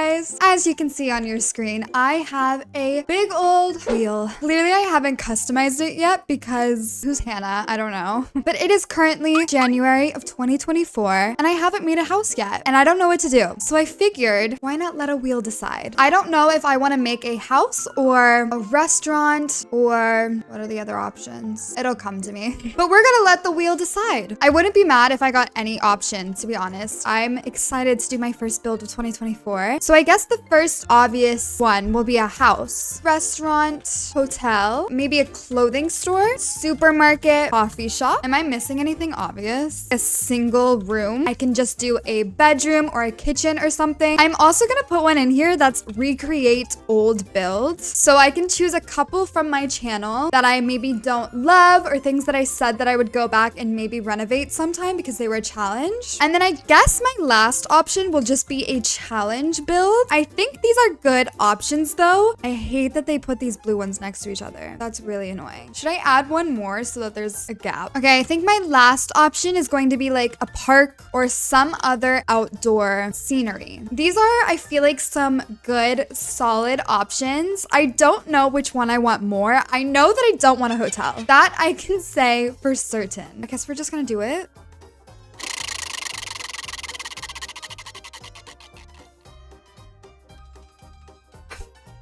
guys, as you can see on your screen, I have a big old wheel. Clearly, I haven't customized it yet because who's Hannah? I don't know. But it is currently January of 2024 and I haven't made a house yet and I don't know what to do. So I figured, why not let a wheel decide? I don't know if I want to make a house or a restaurant or what are the other options? It'll come to me. But we're gonna let the wheel decide. I wouldn't be mad if I got any option, to be honest. I'm excited to do my first build of 2024. So I guess the first obvious one will be a house, restaurant, hotel, maybe a clothing store, supermarket, coffee shop. Am I missing anything obvious? A single room. I can just do a bedroom or a kitchen or something. I'm also gonna put one in here that's recreate old builds. So I can choose a couple from my channel that I maybe don't love or things that I said that I would go back and maybe renovate sometime because they were a challenge. And then I guess my last option will just be a challenge build. I think these are good options though. I hate that they put these blue ones next to each other. That's really annoying. Should I add one more so that there's a gap? Okay, I think my last option is going to be like a park or some other outdoor scenery. These are, I feel like, some good, solid options. I don't know which one I want more. I know that I don't want a hotel. That I can say for certain. I guess we're just gonna do it.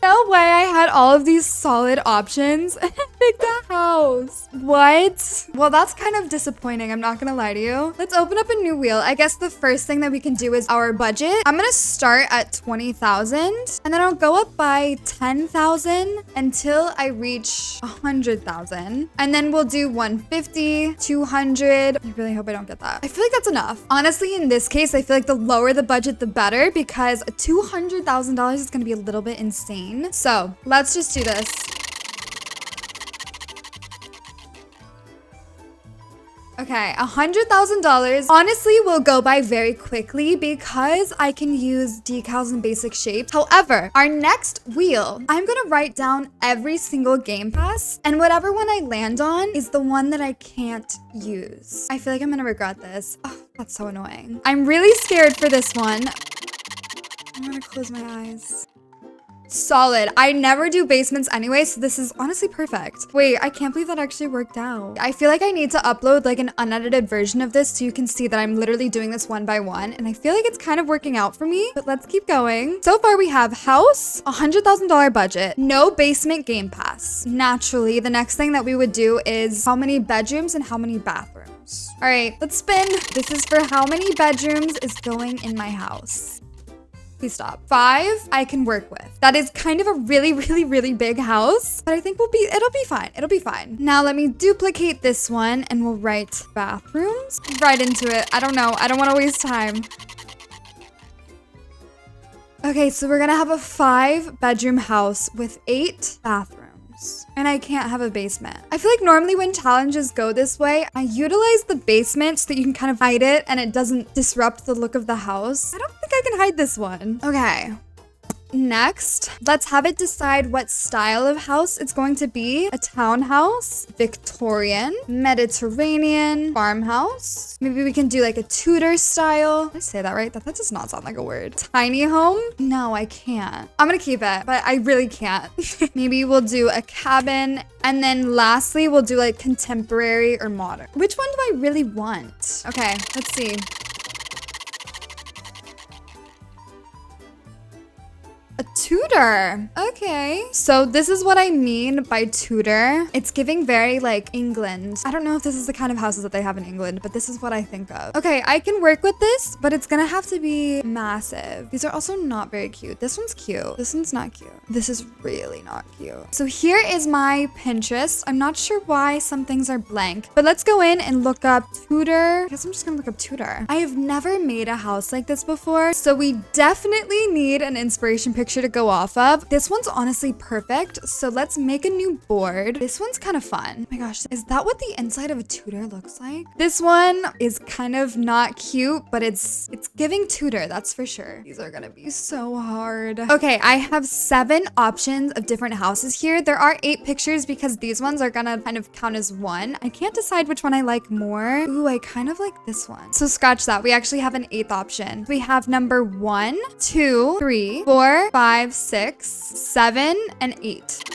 No way I had all of these solid options and I picked a house. What? Well, that's kind of disappointing. I'm not gonna lie to you. Let's open up a new wheel. I guess the first thing that we can do is our budget. I'm gonna start at 20,000 and then I'll go up by 10,000 until I reach 100,000. And then we'll do 150, 200. I really hope I don't get that. I feel like that's enough. Honestly, in this case, I feel like the lower the budget, the better because $200,000 is gonna be a little bit insane. So let's just do this. Okay, $100,000 honestly will go by very quickly because I can use decals and basic shapes. However, our next wheel, I'm gonna write down every single game pass and whatever one I land on is the one that I can't use. I feel like I'm gonna regret this. Oh, that's so annoying. I'm really scared for this one. I'm gonna close my eyes. Solid. I never do basements anyway, so this is honestly perfect. Wait, I can't believe that actually worked out. I feel like I need to upload like an unedited version of this so you can see that I'm literally doing this one by one, and I feel like it's kind of working out for me, but let's keep going. So far we have house, $100,000 budget, no basement game pass. Naturally, the next thing that we would do is how many bedrooms and how many bathrooms. All right, let's spin. This is for how many bedrooms is going in my house. Please stop. 5 I can work with. That is kind of a really big house, but I think it'll be fine. It'll be fine. Now let me duplicate this one and we'll write bathrooms right into it. I don't know. I don't want to waste time. Okay, so we're gonna have a 5-bedroom house with 8 bathrooms. And I can't have a basement. I feel like normally when challenges go this way, I utilize the basement so that you can kind of hide it and it doesn't disrupt the look of the house. I don't think I can hide this one. Okay. Next, let's have it decide what style of house it's going to be. A townhouse, Victorian, Mediterranean, farmhouse. Maybe we can do like a Tudor style. Did I say that right? That does not sound like a word. Tiny home? No, I can't. I'm gonna keep it, but I really can't. Maybe we'll do a cabin. And then lastly, we'll do like contemporary or modern. Which one do I really want? Okay, let's see. A Tudor. Okay. So this is what I mean by Tudor. It's giving very like England. I don't know if this is the kind of houses that they have in England, but this is what I think of. Okay, I can work with this, but it's gonna have to be massive. These are also not very cute. This one's cute. This one's not cute. This is really not cute. So here is my Pinterest. I'm not sure why some things are blank, but let's go in and look up Tudor. I guess I'm just gonna look up Tudor. I have never made a house like this before, so we definitely need an inspiration picture picture to go off of. This one's honestly perfect. So let's make a new board. This one's kind of fun. Oh my gosh, is that what the inside of a Tudor looks like? This one is kind of not cute, but it's giving Tudor, that's for sure. These are gonna be so hard. Okay, I have 7 options of different houses here. There are 8 pictures because these ones are gonna kind of count as one. I can't decide which one I like more. Ooh, I kind of like this one. So scratch that. We actually have an 8th option. We have number 1, 2, 3, 4, 5, 6, 7, and 8.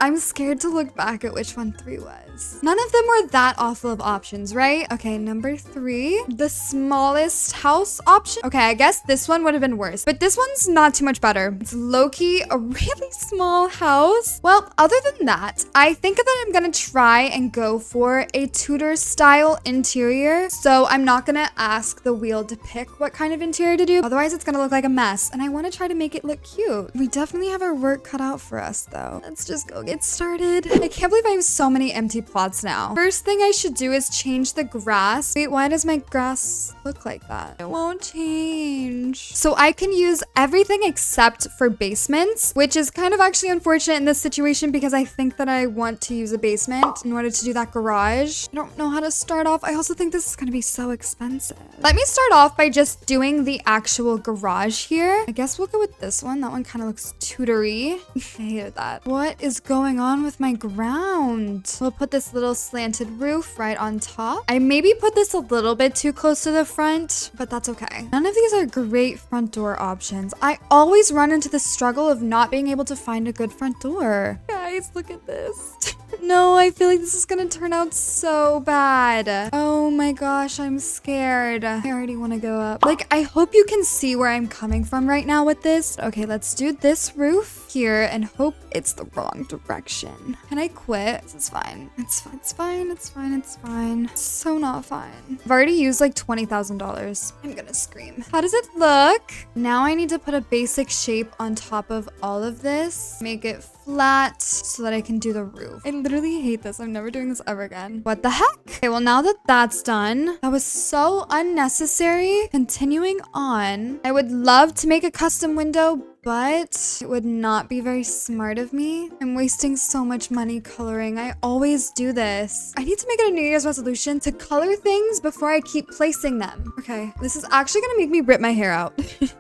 I'm scared to look back at which one 3 was. None of them were that awful of options, right? Okay, number 3, the smallest house option. Okay, I guess this one would have been worse, but this one's not too much better. It's low-key a really small house. Well, other than that, I think that I'm gonna try and go for a Tudor style interior. So I'm not gonna ask the wheel to pick what kind of interior to do. Otherwise, it's gonna look like a mess, and I wanna try to make it look cute. We definitely have our work cut out for us, though. Let's just go get started. I can't believe I have so many empty plots now. First thing I should do is change the grass. Wait, why does my grass look like that? It won't change. So I can use everything except for basements, which is kind of actually unfortunate in this situation because I think that I want to use a basement in order to do that garage. I don't know how to start off. I also think this is gonna be so expensive. Let me start off by just doing the actual garage here. I guess we'll go with this one. That one kind of looks Tudor-y. I hated that. What is going on with my ground? We'll put this little slanted roof right on top. I maybe put this a little bit too close to the front, but that's okay. None of these are great front door options. I always run into the struggle of not being able to find a good front door. Guys, look at this. No, I feel like this is gonna turn out so bad. Oh my gosh, I'm scared. I already want to go up. Like, I hope you can see where I'm coming from right now with this. Okay, let's do this roof here and hope it's the wrong direction. Can I quit? This is fine. It's fine. It's fine. It's fine. It's fine. It's so not fine. I've already used like $20,000. I'm gonna scream. How does it look? Now I need to put a basic shape on top of all of this. Make it flat so that I can do the roof. I literally hate this. I'm never doing this ever again. What the heck? Okay, well, now that that's done, that was so unnecessary. Continuing on, I would love to make a custom window, but it would not be very smart of me. I'm wasting so much money coloring. I always do this. I need to make it a New Year's resolution to color things before I keep placing them. Okay, this is actually gonna make me rip my hair out.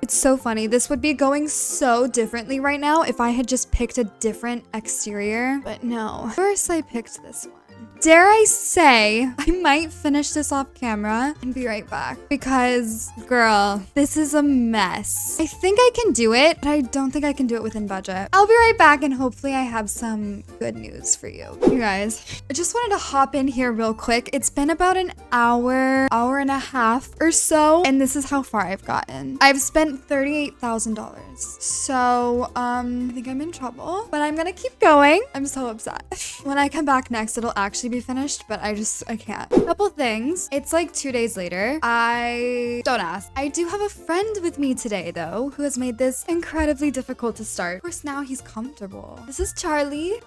It's so funny. This would be going so differently right now if I had just picked a different exterior, but no. First, I picked this one. Dare I say, I might finish this off camera and be right back because, girl, this is a mess. I think I can do it, but I don't think I can do it within budget. I'll be right back and hopefully I have some good news for you. You guys, I just wanted to hop in here real quick. It's been about an hour and a half or so, and this is how far I've gotten. I've spent $38,000. So, I think I'm in trouble, but I'm gonna keep going. I'm so upset. When I come back next, it'll actually be finished, but I can't. Couple things. It's like 2 days later. Don't ask. I do have a friend with me today though, who has made this incredibly difficult to start. Of course, now he's comfortable. This is Charlie.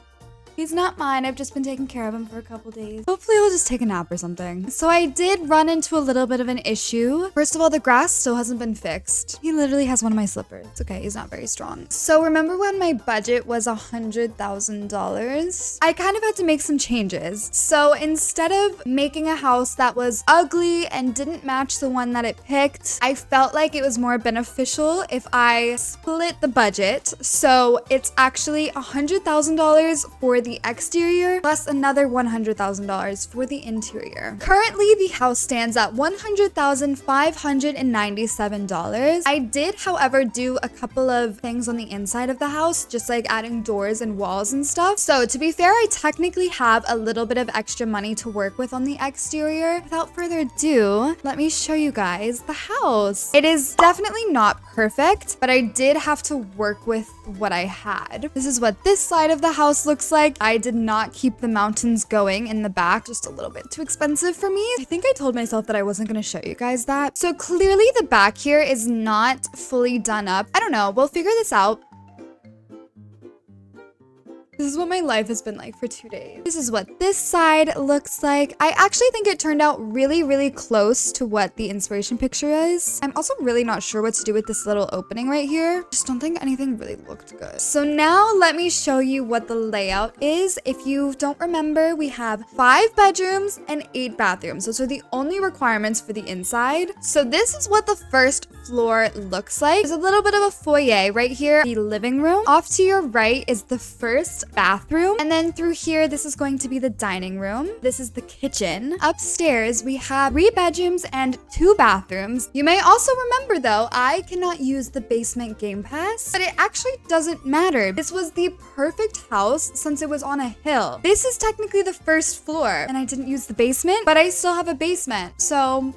He's not mine. I've just been taking care of him for a couple days. Hopefully he'll just take a nap or something. So I did run into a little bit of an issue. First of all, the grass still hasn't been fixed. He literally has one of my slippers. It's okay. He's not very strong. So remember when my budget was $100,000? I kind of had to make some changes. So instead of making a house that was ugly and didn't match the one that it picked, I felt like it was more beneficial if I split the budget. So it's actually $100,000 for the exterior plus another $100,000 for the interior. Currently, the house stands at $100,597. I did, however, do a couple of things on the inside of the house, just like adding doors and walls and stuff. So to be fair, I technically have a little bit of extra money to work with on the exterior. Without further ado, let me show you guys the house. It is definitely not perfect, but I did have to work with what I had. This is what this side of the house looks like. I did not keep the mountains going in the back, just a little bit too expensive for me. I think I told myself that I wasn't going to show you guys that. So clearly the back here is not fully done up. I don't know. We'll figure this out. This is what my life has been like for 2 days. This is what this side looks like. I actually think it turned out really, really close to what the inspiration picture is. I'm also really not sure what to do with this little opening right here. Just don't think anything really looked good. So now let me show you what the layout is. If you don't remember, we have 5 bedrooms and 8 bathrooms. Those are the only requirements for the inside. So this is what the first floor looks like. There's a little bit of a foyer right here, the living room. Off to your right is the first bathroom, and then through here this is going to be the dining room. This is the kitchen. Upstairs we have 3 bedrooms and 2 bathrooms. You may also remember though, I cannot use the basement game pass, but it actually doesn't matter. This was the perfect house since it was on a hill. This is technically the first floor and I didn't use the basement, but I still have a basement, so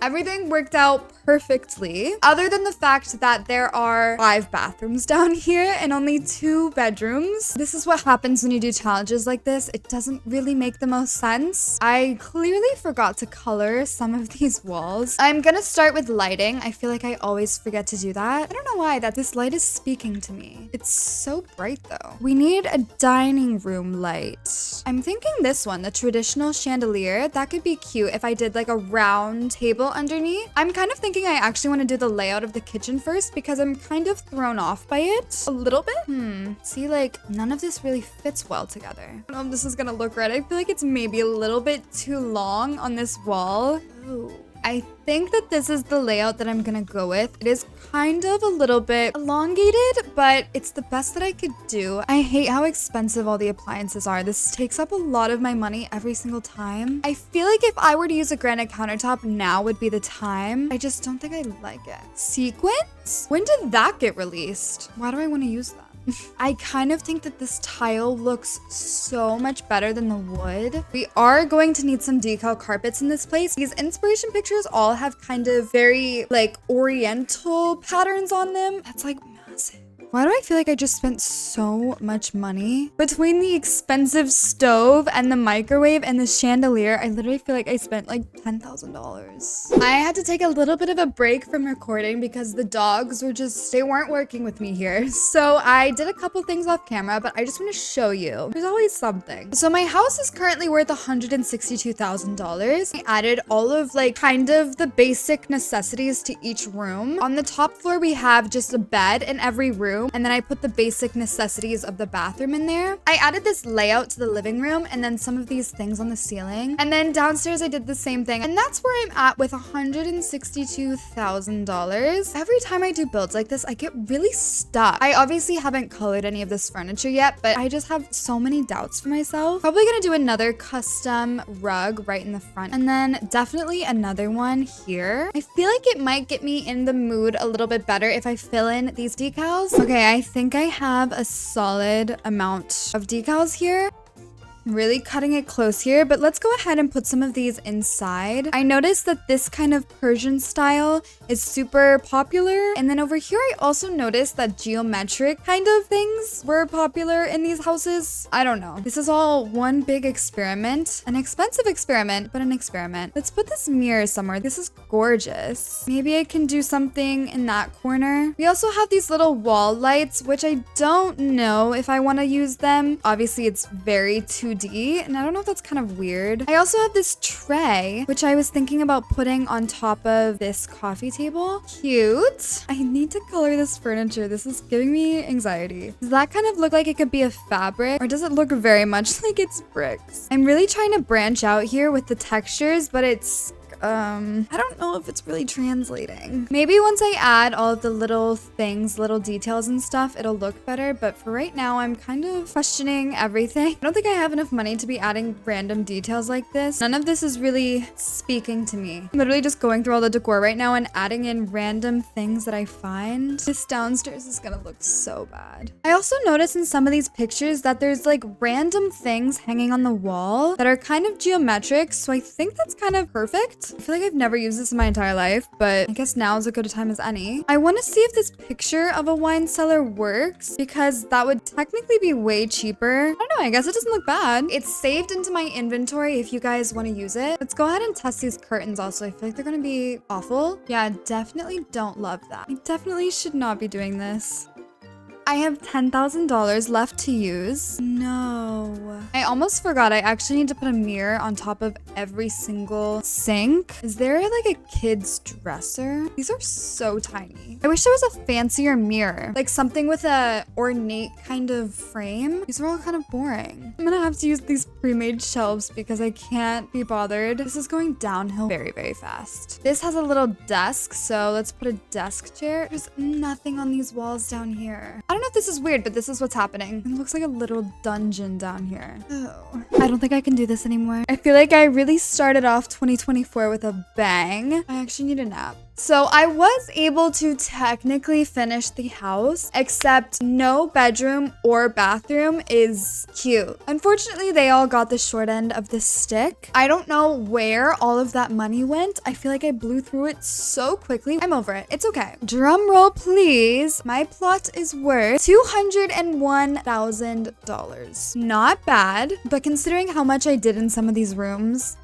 everything worked out perfectly, other than the fact that there are 5 bathrooms down here and only 2 bedrooms. This is what happens when you do challenges like this. It doesn't really make the most sense. I clearly forgot to color some of these walls. I'm gonna start with lighting. I feel like I always forget to do that. I don't know why that this light is speaking to me. It's so bright though. We need a dining room light. I'm thinking this one, the traditional chandelier. That could be cute if I did like a round table underneath. I'm kind of thinking I actually want to do the layout of the kitchen first because I'm kind of thrown off by it a little bit. See, like none of this really fits well together. I don't know if this is gonna look right. I feel like it's maybe a little bit too long on this wall. Oh. I think that this is the layout that I'm gonna go with. It is kind of a little bit elongated, but it's the best that I could do. I hate how expensive all the appliances are. This takes up a lot of my money every single time. I feel like if I were to use a granite countertop, now would be the time. I just don't think I like it. Sequins? When did that get released? Why do I want to use that? I kind of think that this tile looks so much better than the wood. We are going to need some decal carpets in this place. These inspiration pictures all have kind of very like oriental patterns on them. That's like massive. Why do I feel like I just spent so much money? Between the expensive stove and the microwave and the chandelier, I literally feel like I spent like $10,000. I had to take a little bit of a break from recording because the dogs were just, they weren't working with me here. So I did a couple things off camera, but I just want to show you. There's always something. So my house is currently worth $162,000. I added all of like kind of the basic necessities to each room. On the top floor, we have just a bed in every room. And then I put the basic necessities of the bathroom in there. I added this layout to the living room and then some of these things on the ceiling. And then downstairs I did the same thing. And that's where I'm at with $162,000. Every time I do builds like this, I get really stuck. I obviously haven't colored any of this furniture yet, but I just have so many doubts for myself. Probably gonna do another custom rug right in the front. And then definitely another one here. I feel like it might get me in the mood a little bit better if I fill in these decals. Okay, I think I have a solid amount of decals here. Really cutting it close here, but let's go ahead and put some of these inside. I noticed that this kind of Persian style is super popular. And then over here, I also noticed that geometric kind of things were popular in these houses. I don't know. This is all one big experiment. An expensive experiment, but an experiment. Let's put this mirror somewhere. This is gorgeous. Maybe I can do something in that corner. We also have these little wall lights, which I don't know if I want to use them. Obviously, it's very 2D, and I don't know if that's kind of weird. I also have this tray, which I was thinking about putting on top of this coffee table. Cute. I need to color this furniture. This is giving me anxiety. Does that kind of look like it could be a fabric, or does it look very much like it's bricks? I'm really trying to branch out here with the textures, but it's I don't know if it's really translating. Maybe once I add all of the little things, little details and stuff, it'll look better. But for right now, I'm kind of questioning everything. I don't think I have enough money to be adding random details like this. None of this is really speaking to me. I'm literally just going through all the decor right now and adding in random things that I find. This downstairs is gonna look so bad. I also noticed in some of these pictures that there's like random things hanging on the wall that are kind of geometric. So I think that's kind of perfect. I feel like I've never used this in my entire life, but I guess now is as good a time as any. I want to see if this picture of a wine cellar works because that would technically be way cheaper. I don't know, I guess it doesn't look bad. It's saved into my inventory if you guys want to use it. Let's go ahead and test these curtains also. I feel like they're going to be awful. Yeah, definitely don't love that. I definitely should not be doing this. I have $10,000 left to use. No. I almost forgot. I actually need to put a mirror on top of every single sink. Is there like a kid's dresser? These are so tiny. I wish there was a fancier mirror, like something with a ornate kind of frame. These are all kind of boring. I'm gonna have to use these pre-made shelves because I can't be bothered. This is going downhill very, very fast. This has a little desk, so let's put a desk chair. There's nothing on these walls down here. I don't know if this is weird, but this is what's happening. It looks like a little dungeon down here. Oh, I don't think I can do this anymore. I feel like I really started off 2024 with a bang. I actually need a nap. So I was able to technically finish the house, except no bedroom or bathroom is cute. Unfortunately, they all got the short end of the stick. I don't know where all of that money went. I feel like I blew through it so quickly. I'm over it. It's okay. Drum roll, please. My plot is worth $201,000. Not bad, but considering how much I did in some of these rooms,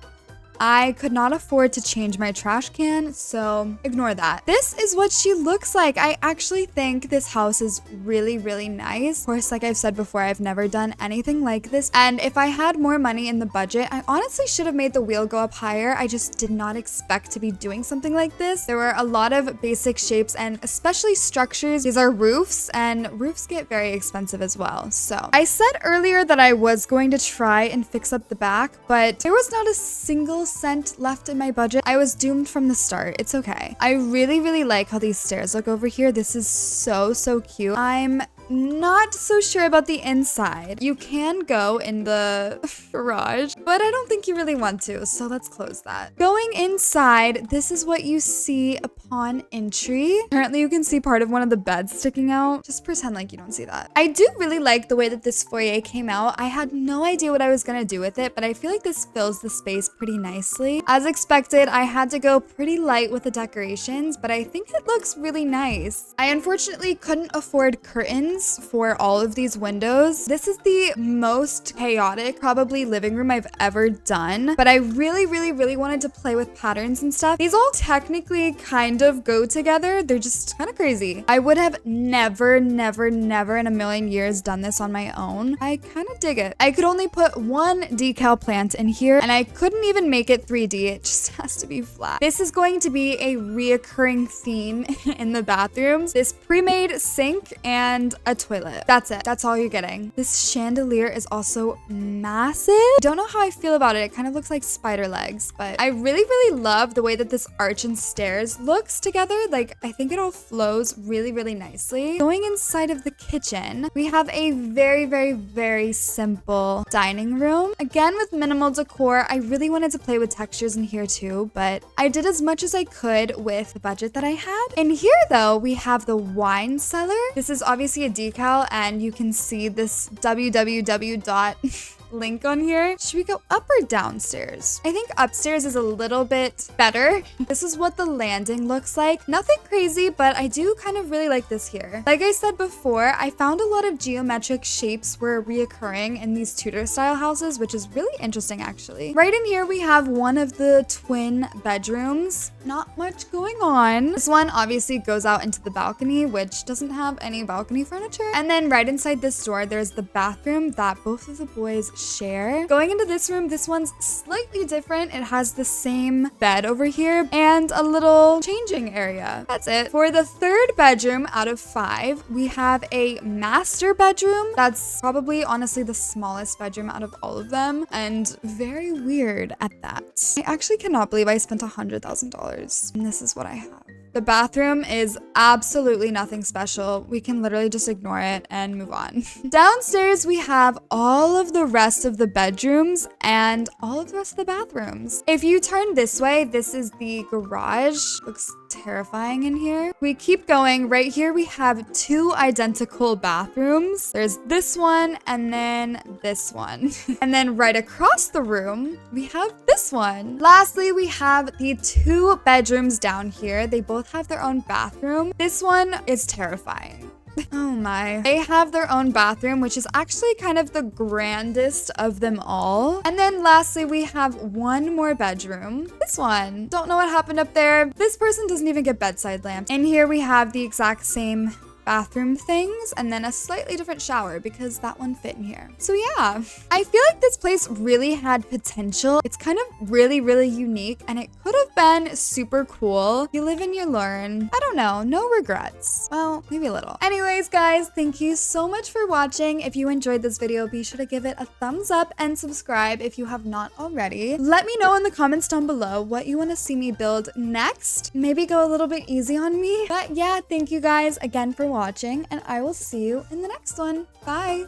I could not afford to change my trash can, so ignore that. This is what she looks like. I actually think this house is really, really nice. Of course, like I've said before, I've never done anything like this. And if I had more money in the budget, I honestly should have made the wheel go up higher. I just did not expect to be doing something like this. There were a lot of basic shapes and especially structures. These are roofs, and roofs get very expensive as well. So I said earlier that I was going to try and fix up the back, but there was not a single cent left in my budget. I was doomed from the start. It's okay. I really, really like how these stairs look over here. This is so, so cute. I'm not so sure about the inside. You can go in the garage, but I don't think you really want to, so let's close that. Going inside, this is what you see upon entry. Apparently, you can see part of one of the beds sticking out. Just pretend like you don't see that. I do really like the way that this foyer came out. I had no idea what I was gonna do with it, but I feel like this fills the space pretty nicely. As expected, I had to go pretty light with the decorations, but I think it looks really nice. I unfortunately couldn't afford curtains for all of these windows. This is the most chaotic, probably living room I've ever done, but I really, really, really wanted to play with patterns and stuff. These all technically kind of go together. They're just kind of crazy. I would have never, never, never in a million years done this on my own. I kind of dig it. I could only put one decal plant in here, and I couldn't even make it 3D. It just has to be flat. This is going to be a reoccurring theme in the bathrooms. This pre-made sink and a toilet. That's it. That's all you're getting. This chandelier is also massive. Don't know how I feel about it. It kind of looks like spider legs, but I really, really love the way that this arch and stairs looks together. Like, I think it all flows really, really nicely. Going inside of the kitchen, we have a very, very, very simple dining room. Again, with minimal decor. I really wanted to play with textures in here too, but I did as much as I could with the budget that I had. In here though, we have the wine cellar. This is obviously a decal, and you can see this www. Link on here. Should we go up or downstairs? I think upstairs is a little bit better. This is what the landing looks like. Nothing crazy, but I do kind of really like this here. Like I said before, I found a lot of geometric shapes were reoccurring in these Tudor style houses, which is really interesting actually. Right in here, we have one of the twin bedrooms. Not much going on. This one obviously goes out into the balcony, which doesn't have any balcony furniture. And then right inside this door, there's the bathroom that both of the boys share. Going into this room, this one's slightly different. It has the same bed over here and a little changing area. That's it. For the third bedroom out of 5, we have a master bedroom. That's probably honestly the smallest bedroom out of all of them, and very weird at that. I actually cannot believe I spent $100,000 and this is what I have. The bathroom is absolutely nothing special. We can literally just ignore it and move on. Downstairs, we have all of the rest of the bedrooms and all of the rest of the bathrooms. If you turn this way, this is the garage. Looks terrifying in here. We keep going. Right here, we have 2 identical bathrooms. There's this one and then this one. And then right across the room, we have this one. Lastly, we have the 2 bedrooms down here. They both have their own bathroom. This one is terrifying. Oh my. They have their own bathroom, which is actually kind of the grandest of them all. And then lastly, we have one more bedroom. This one. Don't know what happened up there. This person doesn't even get bedside lamps. In here, we have the exact same bathroom things and then a slightly different shower because that one fit in here. So yeah, I feel like this place really had potential. It's kind of really, really unique and it could have been super cool. You live and you learn. I don't know, no regrets. Well, maybe a little. Anyways, guys, thank you so much for watching. If you enjoyed this video, be sure to give it a thumbs up and subscribe if you have not already. Let me know in the comments down below what you want to see me build next. Maybe go a little bit easy on me. But yeah, thank you guys again for watching and I will see you in the next one. Bye.